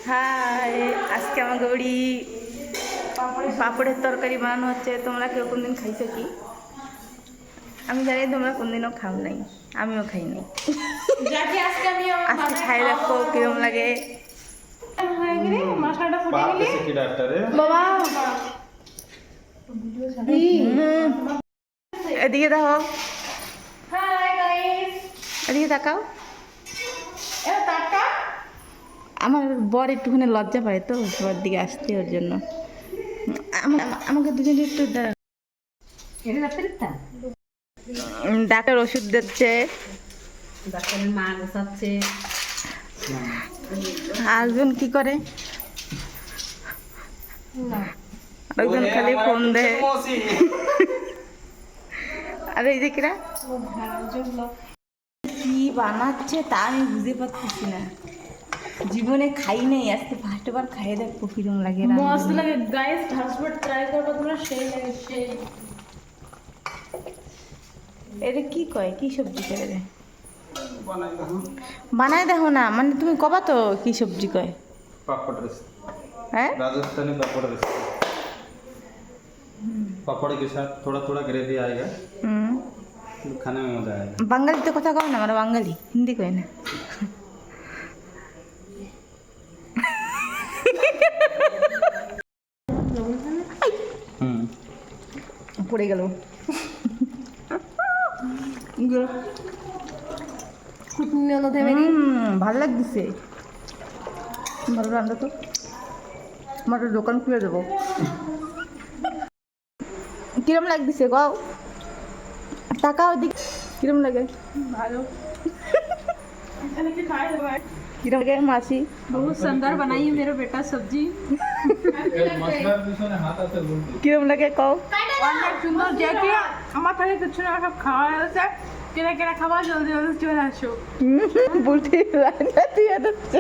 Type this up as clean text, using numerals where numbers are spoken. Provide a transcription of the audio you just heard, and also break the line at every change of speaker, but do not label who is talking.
High, আজকে আমার গৌরী পাপড়ের তরকারি বানানো হচ্ছে। তোমরা কেউ কোনদিন খাইছো কি? আমি জানি তোমরা কোনদিনও খাও নাই, আমিও খাই নাই। আজকে খাই দেখো কিরম লাগে। বাবা এদিকে দেখো, এদিকে তাকাও। আমার বর একটুখানি লজ্জা পায় তো সবার দিকে আসতে, ওর জন্য আমাকে দুজন একটু ডাক্তার ওষুধ দিচ্ছে,
ডাক্তারের মা গোছাচ্ছে।
আরেকজন কি করে, আরেকজন খালি ফোন দেয়। আর এই যে কিরা কি বানাচ্ছে তা আমি বুঝতে পারতেছি না। জীবনে খাই নাই, আজকে ফার্স্ট বার খাইয়ে দেখবো কিরম লাগে।
মস্ত লাগে গাইস, ফার্স্টবার ট্রাই করবে তোমরা, সেই লাগে সেই।
এটা কি কয়, কি সবজি কয় রে? বানাই দেখো না, মানে তুমি কবা তো কি সবজি কয়।
पापड़ रेसिपी,
হ্যাঁ
राजस्थानी पापड़ रेसिपी। पापड़ के साथ थोड़ा थोड़ा ग्रेवी आएगा, खाने में मजा आएगा।
বাঙালিতে কথা কও না, আমরা বাঙালি, হিন্দি কয় না। পড়ে গেল। ভালো লাগতেছে, ভালো রান্না তো। আমার একটা দোকান খুলে দেবো। কিরম লাগতেছে গাও, টাকাও দিক কিরম লাগে?
ভালো।
কিরম লাগে মাসি?
बहुत सुंदर बनाई है मेरा बेटा सब्जी।
কিরম লাগে কও?
অনেক সুন্দর, যে কি আমার থেকে কিছু না সব খাওয়া হয়েছে, কেনা কেনা খাবার, জলদি জলদি চলে আসো।
বলতে রান্না দিয়ে দিচ্ছে।